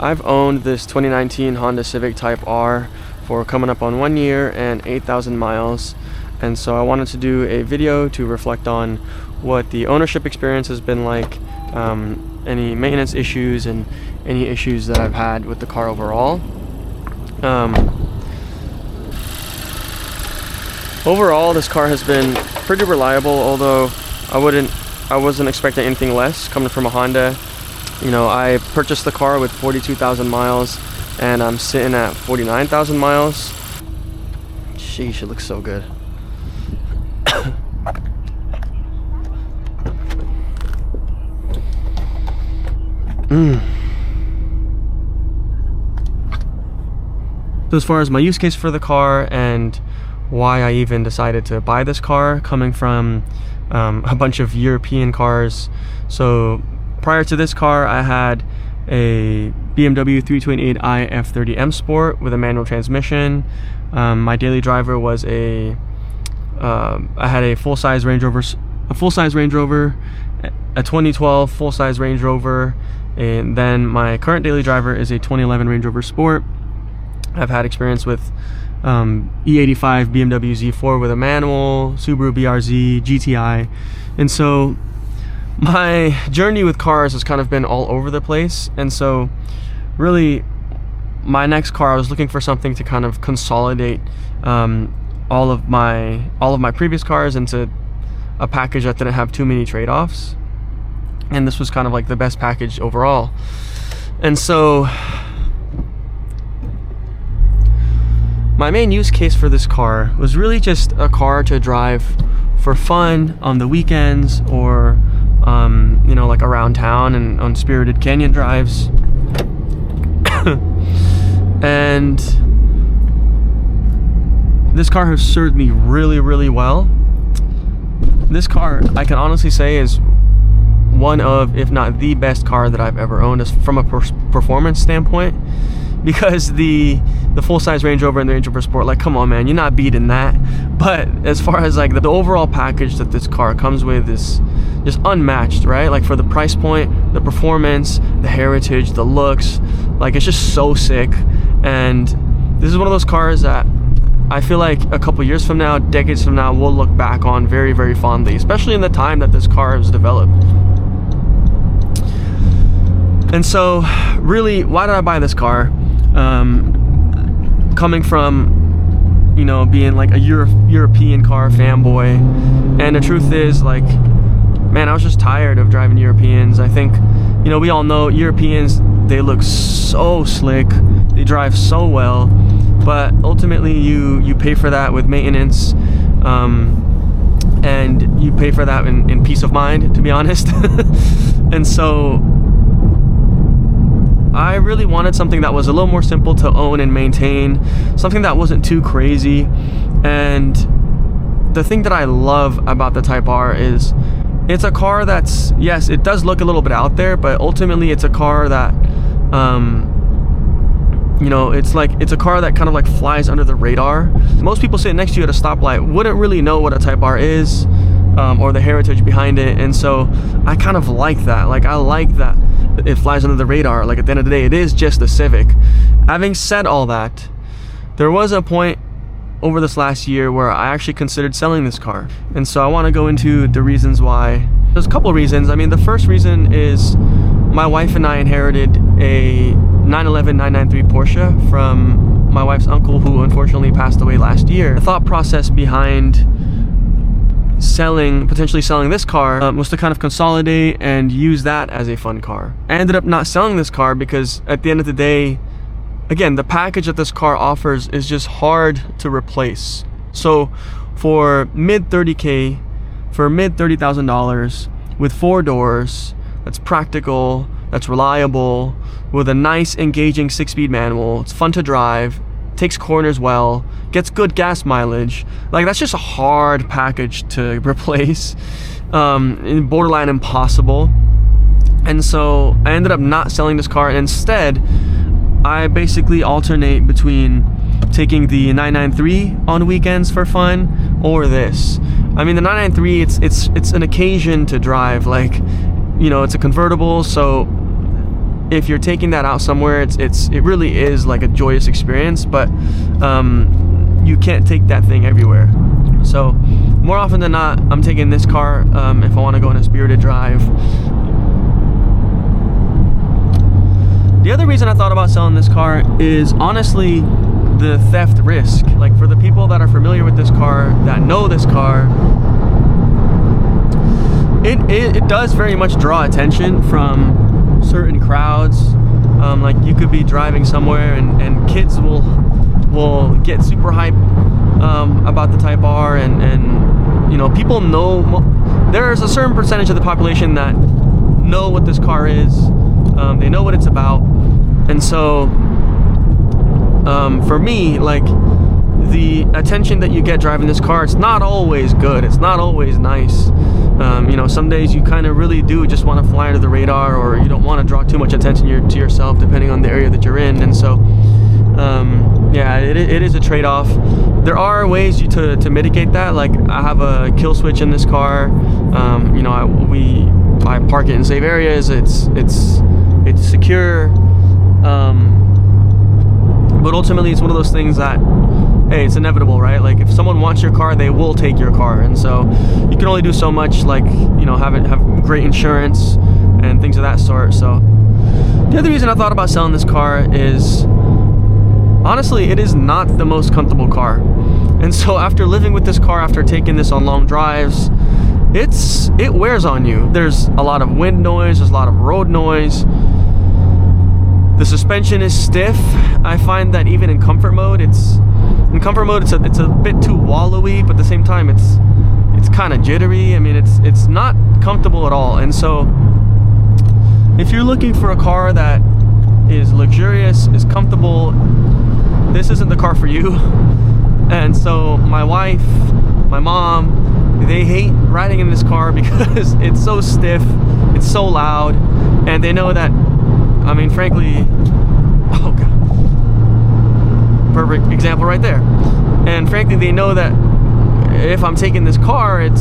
I've owned this 2019 Honda Civic Type R for coming up on 1 year and 8,000 miles. And so I wanted to do a video to reflect on what the ownership experience has been like, any maintenance issues and any issues that I've had with the car overall. Overall, this car has been pretty reliable, although I wasn't expecting anything less coming from a Honda. You know, I purchased the car with 42,000 miles and I'm sitting at 49,000 miles. Sheesh, it looks so good. So as far as my use case for the car and why I even decided to buy this car, coming from a bunch of European cars. So prior to this car, I had a BMW 328i F30 M Sport with a manual transmission. My daily driver was I had a full-size Range Rover, a 2012 full-size Range Rover, and then my current daily driver is a 2011 Range Rover Sport. I've had experience with E85 BMW Z4 with a manual, Subaru BRZ, GTI, and so my journey with cars has kind of been all over the place. And so really my next car, I was looking for something to kind of consolidate all of my previous cars into a package that didn't have too many trade-offs, and this was kind of like the best package overall. And so my main use case for this car was really just a car to drive for fun on the weekends, or you know, like around town and on spirited canyon drives. And this car has served me really, really well. This car, I can honestly say, is one of, if not the best car that I've ever owned from a performance standpoint, because the full-size Range Rover and the Range Rover Sport, like, come on man, you're not beating that. But as far as like the overall package that this car comes with is just unmatched, right? Like for the price point, the performance, the heritage, the looks, like it's just so sick. And this is one of those cars that I feel like a couple years from now, decades from now, we'll look back on very, very fondly, especially in the time that this car was developed. And so really, why did I buy this car? Coming from, you know, being like a European car fanboy, and the truth is, like, man, I was just tired of driving Europeans. I think, you know, we all know Europeans, they look so slick, they drive so well, but ultimately you pay for that with maintenance, and you pay for that in peace of mind, to be honest. And so I really wanted something that was a little more simple to own and maintain, something that wasn't too crazy. And the thing that I love about the Type R is it's a car that's, yes, it does look a little bit out there, but ultimately it's a car that, you know, it's a car that kind of like flies under the radar. Most people sitting next to you at a stoplight wouldn't really know what a Type R is, or the heritage behind it. And so I kind of like that. Like, I like that it flies under the radar. Like, at the end of the day, it is just a Civic. Having said all that, there was a point over this last year where I actually considered selling this car. And so I want to go into the reasons why. There's a couple of reasons. I mean, the first reason is my wife and I inherited a 911 993 Porsche from my wife's uncle, who unfortunately passed away last year. The thought process behind potentially selling this car was to kind of consolidate and use that as a fun car. I ended up not selling this car because at the end of the day, again, the package that this car offers is just hard to replace. So for mid $30,000 with 4 doors, that's practical, that's reliable, with a nice engaging 6-speed manual, it's fun to drive, takes corners well, gets good gas mileage, like, that's just a hard package to replace, borderline impossible. And so I ended up not selling this car, and instead I basically alternate between taking the 993 on weekends for fun or this. I mean, the 993, it's an occasion to drive, like, you know, it's a convertible, so if you're taking that out somewhere, it really is like a joyous experience, but you can't take that thing everywhere. So more often than not, I'm taking this car if I want to go on a spirited drive. The other reason I thought about selling this car is honestly the theft risk. Like, for the people that are familiar with this car, that know this car, it does very much draw attention from certain crowds. Like, you could be driving somewhere and kids will get super hype about the Type R, and you know, people know, there's a certain percentage of the population that know what this car is. They know what it's about. And so for me, like, the attention that you get driving this car, it's not always good, it's not always nice. You know, some days you kind of really do just want to fly under the radar, or you don't want to draw too much attention to yourself, depending on the area that you're in. And so yeah, it is a trade-off. There are ways to mitigate that. Like, I have a kill switch in this car. You know, I park it in safe areas. It's secure. But ultimately, it's one of those things that, hey, it's inevitable, right? Like, if someone wants your car, they will take your car. And so you can only do so much, like, you know, have great insurance and things of that sort. So the other reason I thought about selling this car is, honestly, it is not the most comfortable car. And so after living with this car, after taking this on long drives, it wears on you. There's a lot of wind noise, there's a lot of road noise. The suspension is stiff. I find that even in comfort mode, it's a bit too wallowy, but at the same time, it's kind of jittery. I mean, it's not comfortable at all. And so if you're looking for a car that is luxurious, is comfortable, this isn't the car for you. And so my wife, my mom, they hate riding in this car because it's so stiff, it's so loud, and they know that, I mean, frankly, oh god, perfect example right there. And frankly, they know that if I'm taking this car, I'm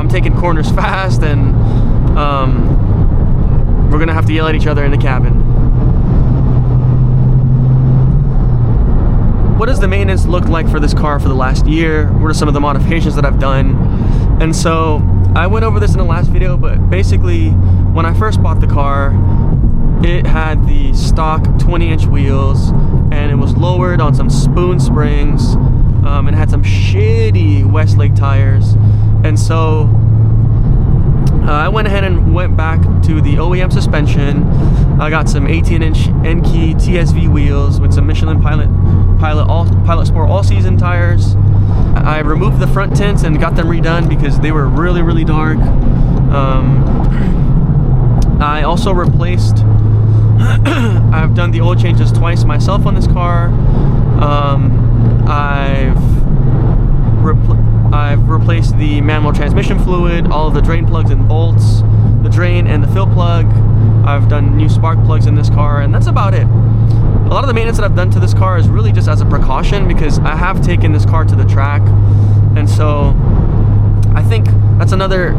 taking corners fast, and we're gonna have to yell at each other in the cabin. What does the maintenance look like for this car for the last year? What are some of the modifications that I've done? And so I went over this in the last video, but basically, when I first bought the car, it had the stock 20-inch wheels, and it was lowered on some spoon springs, and had some shitty Westlake tires. And so I went ahead and went back to the OEM suspension. I got some 18-inch Enkei TSV wheels with some Michelin Pilot Sport all-season tires. I removed the front tints and got them redone because they were really, really dark. I also replaced, I've done the oil changes twice myself on this car. I've replaced the manual transmission fluid, all of the drain plugs and bolts, the drain and the fill plug. I've done new spark plugs in this car, and that's about it. A lot of the maintenance that I've done to this car is really just as a precaution, because I have taken this car to the track. And so I think that's another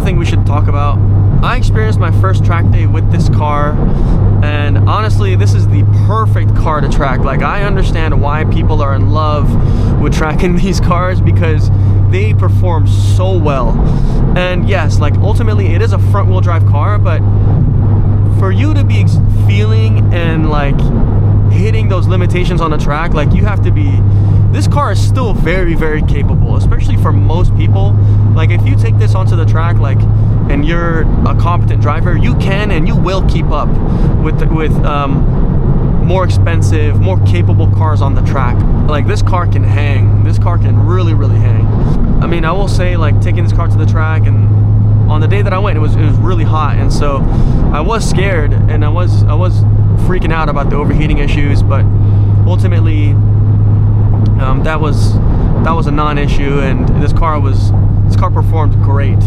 thing we should talk about. I experienced my first track day with this car, and honestly, this is the perfect car to track. Like, I understand why people are in love with tracking these cars, because they perform so well. And yes, like, ultimately it is a front wheel drive car, but for you to be feeling and like hitting those limitations on the track, like, you have to be, this car is still very, very capable, especially for most people. Like, if you take this onto the track, like, and you're a competent driver, you can and you will keep up with more expensive, more capable cars on the track. Like, this car can hang. This car can really, really hang. I mean, I will say, like, taking this car to the track, and on the day that I went, it was really hot, and so I was scared, and I was freaking out about the overheating issues, but ultimately that was a non-issue, and this car performed great.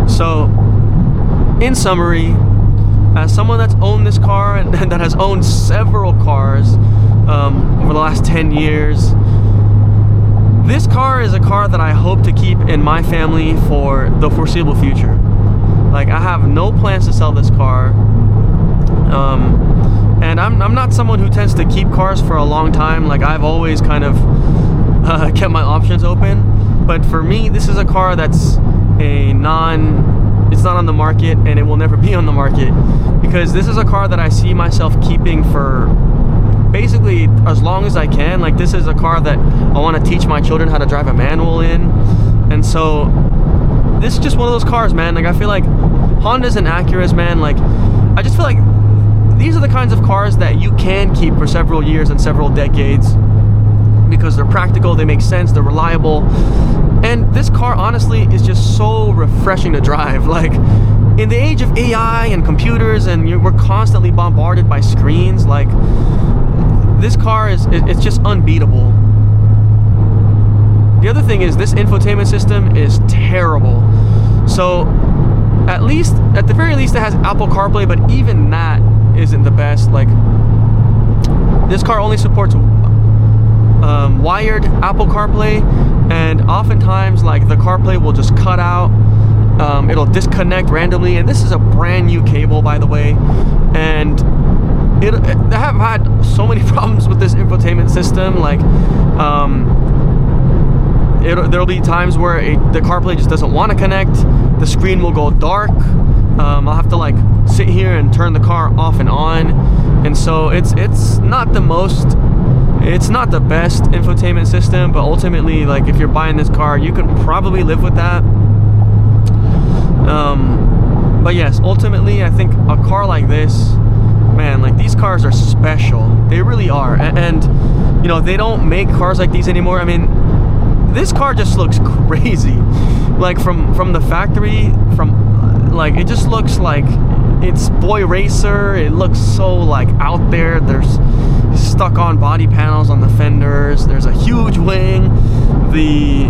So, in summary, as someone that's owned this car and that has owned several cars over the last 10 years, this car is a car that I hope to keep in my family for the foreseeable future. Like, I have no plans to sell this car. And I'm not someone who tends to keep cars for a long time. Like, I've always kind of kept my options open. But for me, this is a car that's it's not on the market, and it will never be on the market, because this is a car that I see myself keeping for basically as long as I can. Like, this is a car that I want to teach my children how to drive a manual in. And so this is just one of those cars, man. Like, I feel like Hondas and Acuras, man, like, I just feel like these are the kinds of cars that you can keep for several years and several decades, because they're practical, they make sense, they're reliable. And this car, honestly, is just so refreshing to drive. Like, in the age of AI and computers, and we're constantly bombarded by screens, like, this car it's just unbeatable. The other thing is, this infotainment system is terrible. So at the very least, it has Apple CarPlay, but even that isn't the best. Like, this car only supports wired Apple CarPlay, and oftentimes, like, the CarPlay will just cut out. It'll disconnect randomly, and this is a brand new cable, by the way. And I have had so many problems with this infotainment system. Like, there'll be times where the CarPlay just doesn't want to connect. The screen will go dark. I'll have to, like, sit here and turn the car off and on. And so it's not the best infotainment system, but ultimately, like, if you're buying this car, you can probably live with that. But yes, ultimately, I think a car like this, man, like, these cars are special. They really are. And you know, they don't make cars like these anymore. I mean, this car just looks crazy. Like, from the factory, like, it just looks like it's Boy Racer. It looks so, like, out there. There's stuck on body panels on the fenders. There's a huge wing. The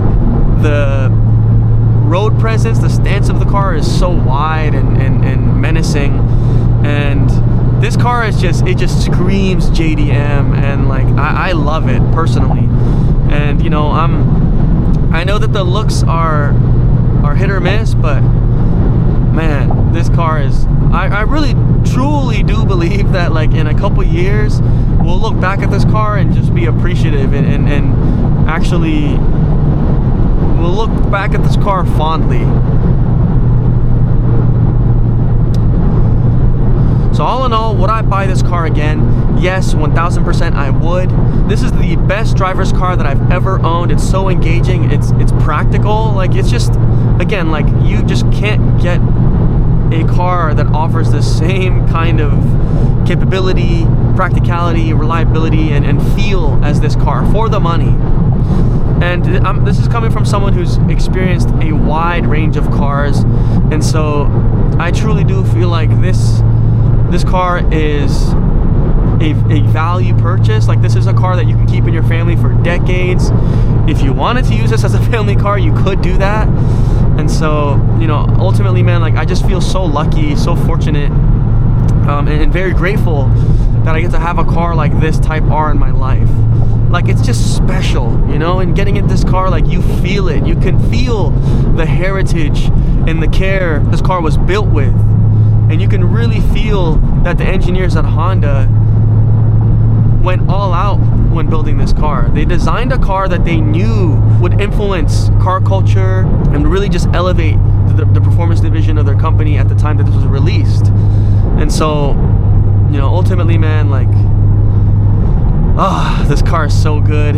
road presence, the stance of the car is so wide and menacing. And this car is just screams JDM, and, like, I love it personally. And, you know, I know that the looks are hit or miss, but man, this car is, I really truly do believe that, like, in a couple years we'll look back at this car and just be appreciative, and actually we'll look back at this car fondly. So all in all, would I buy this car again? Yes, 1000% I would. This is the best driver's car that I've ever owned. It's so engaging, it's practical. Like, it's just, again, like, you just can't get a car that offers the same kind of capability, practicality, reliability, and feel as this car for the money. And this is coming from someone who's experienced a wide range of cars, and so I truly do feel like this car is a value purchase. Like, this is a car that you can keep in your family for decades. If you wanted to use this as a family car, you could do that. And so, you know, ultimately, man, like, I just feel so lucky, so fortunate, and very grateful that I get to have a car like this Type R in my life. Like, it's just special, you know. And getting in this car, like, you feel it. You can feel the heritage and the care this car was built with. And you can really feel that the engineers at Honda went all out when building this car. They designed a car that they knew would influence car culture and really just elevate the performance division of their company at the time that this was released. And so, you know, ultimately, man, like, this car is so good.